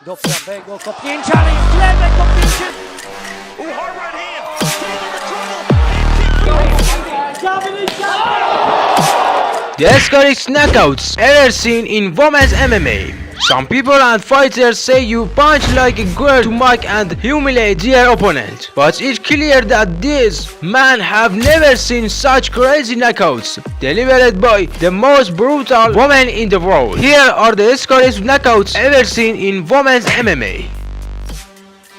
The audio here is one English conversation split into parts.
Doppia biegło kopnięcia, ale jest lewe kopnięcie. Hard right hand. Taylor in trouble. The scariest knockouts ever seen in women's MMA. Some people and fighters say you punch like a girl to mock and humiliate their opponent. But it's clear that these men have never seen such crazy knockouts delivered by the most brutal woman in the world. Here are the scariest knockouts ever seen in women's MMA.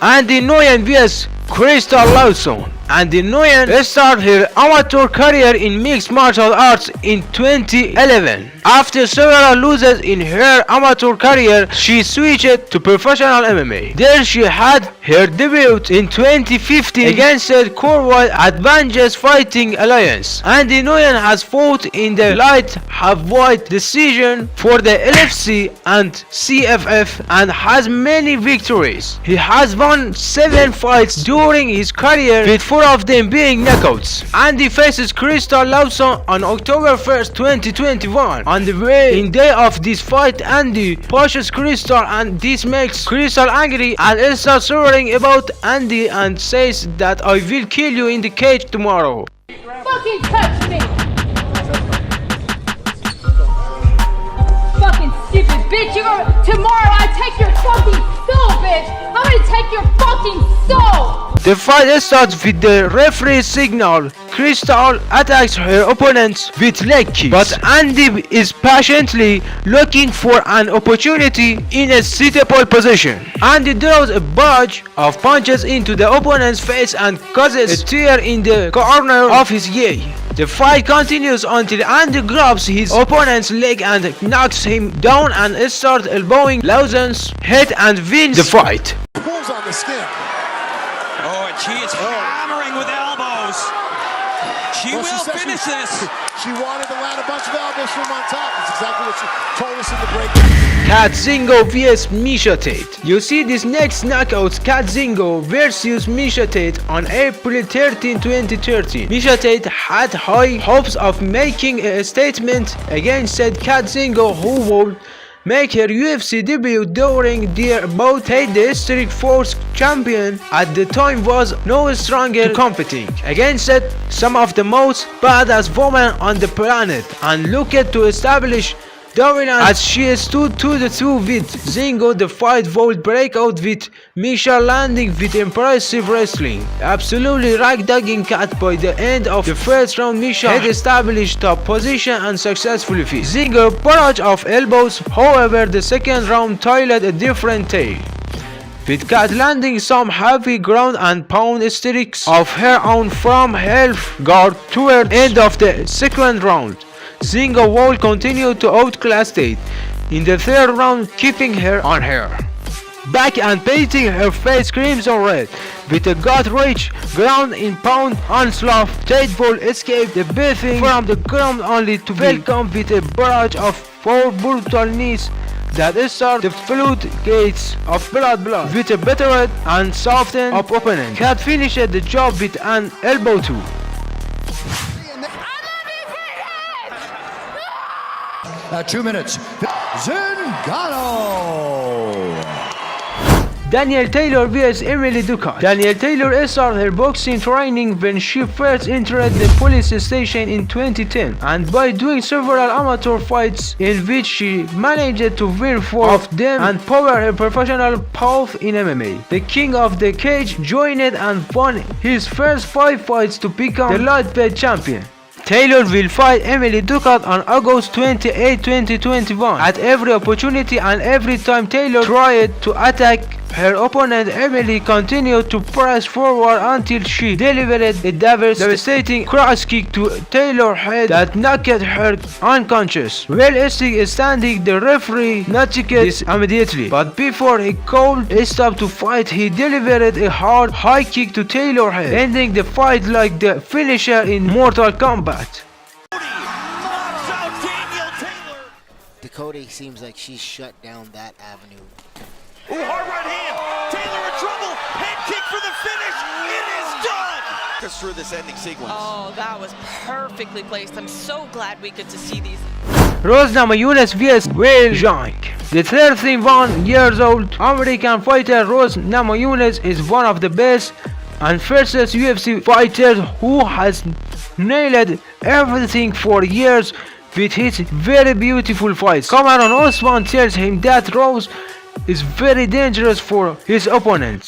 Andy Nguyen vs Crystal Lawson. Andy Nguyen started her amateur career in mixed martial arts in 2011. After several losses in her amateur career, she switched to professional MMA. There she had her debut in 2015 against the Cornwall Advances Fighting Alliance. Andy Nguyen has fought in the light heavyweight division for the LFC and CFF and has many victories. He has won 7 fights during his career, with 4 of them being knockouts. Andy faces Crystal Lawson on October 1st, 2021. On the way day of this fight, Andy pushes Crystal and this makes Crystal angry and starts swearing about Andy and says that I will kill you in the cage tomorrow. Fucking touch me! Fucking stupid bitch! Tomorrow I take your fucking soul, bitch! I'm gonna take your fucking soul! The fight starts with the referee signal. Crystal attacks her opponents with leg kicks, but Andy is patiently looking for an opportunity in a suitable position. Andy throws a barrage of punches into the opponent's face and causes a tear in the corner of his eye. The fight continues until Andy grabs his opponent's leg and knocks him down and starts elbowing Lawson's head and wins the fight. Pulls on the skin. Oh, and she is hammering with elbows. She will finish this. She wanted to land a bunch of elbows from on top. That's exactly what she told us in the break. Cat Zingo vs Misha Tate. You see this next knockout, Cat Zingo versus Misha Tate on April 13, 2013. Misha Tate had high hopes of making a statement against said Cat Zingo, who would make her UFC debut during their bout. Tate, the District Force champion at the time, was no stronger competing against some of the most badass women on the planet and looked to establish dominance as she stood 2-2 with Zingo. The fight would break out with Misha landing with impressive wrestling, absolutely ragdogging Cat. By the end of the first round, Misha had established top position and successfully fit Zingo barrage of elbows. However, the second round toiled a different tale, with Cat landing some heavy ground and pound strikes of her own from half guard toward end of the second round. Zingo will continue to outclass Tate in the third round, keeping her on her back and painting her face crimson red. With a gut-wrench ground in pound onslaught, Tate will escape the beating from the ground only to welcome with a barrage of 4 brutal knees that start the floodgates of blood with a battered and softened up opponent. Cat finished the job with an elbow too. 2 minutes. Zingano. Danielle Taylor vs Emily Ducat. Danielle Taylor started her boxing training when she first entered the police station in 2010, and by doing several amateur fights in which she managed to win 4 of them and power her professional path in MMA. The king of the cage joined and won his first 5 fights to become the lightweight champion. Taylor will fight Emily Ducat on August 28, 2021. At every opportunity and every time Taylor tried to attack her opponent, Emily continued to press forward until she delivered a devastating cross kick to Taylor's head that knocked her unconscious. While still standing, the referee noticed this immediately, but before he called a stop to fight, he delivered a hard high kick to Taylor's head, ending the fight like the finisher in Mortal Kombat. Dakota seems like she's shut down that avenue. Hard right hand. Taylor in trouble. Head kick for the finish. It is done. Us through this ending sequence. Oh, that was perfectly placed. I'm so glad we get to see these. Rose Namajunas vs Wei Zhang. The 31 years old American fighter Rose Namajunas is one of the best and fiercest UFC fighters who has nailed everything for years with his very beautiful fights. Cameron Osman tells him that Rose is very dangerous for his opponents.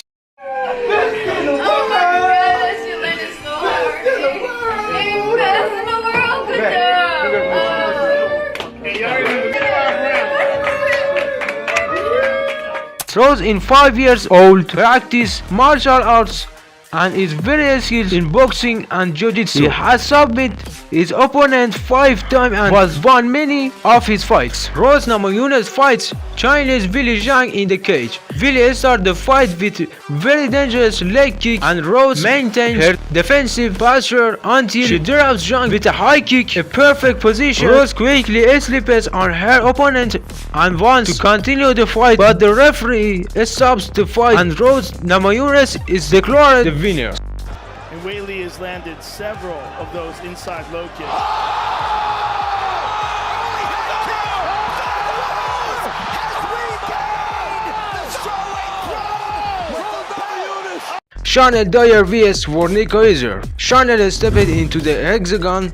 Rose in 5 years old practice martial arts and is very skilled in boxing and jiu-jitsu. He has submitted his opponent 5 times and was won many of his fights. Rose Namajunas fights Chinese Willie Zhang in the cage. Willie started the fight with very dangerous leg kick and Rose maintained her defensive posture until she drops Zhang with a high kick, a perfect position. Rose quickly slips on her opponent and wants to continue the fight, but the referee stops the fight and Rose Namajunas is declared the winner. And Weili has landed several of those inside low kicks. Chanel Dyer vs Vornica Iser. Chanel stepped into the hexagon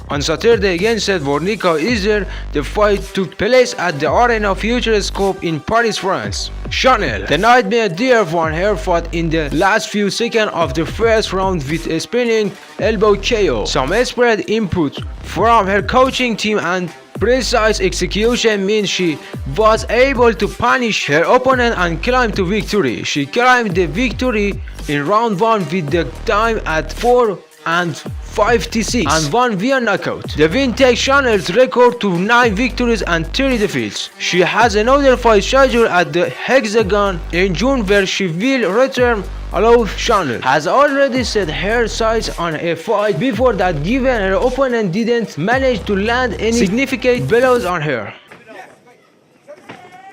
on Saturday against Vornica Iser. The fight took place at the Arena Futuroscope in Paris, France. Chanel, the Nightmare Deer, won her fight in the last few seconds of the first round with a spinning elbow KO. Some expert input from her coaching team and precise execution means she was able to punish her opponent and climb to victory. She climbed the victory in round 1 with the time at 4:56 and won via knockout. The win takes Chanel's record to 9 victories and 3 defeats. She has another fight scheduled at the Hexagon in June where she will return, although Chanel has already set her sights on a fight before that, given her opponent didn't manage to land any significant blows on her.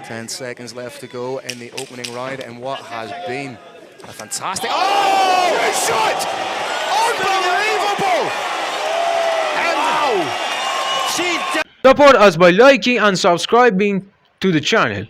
10 seconds left to go in the opening round, and what has been a fantastic... Oh! Shot! Unbelievable! And wow! Support us by liking and subscribing to the channel.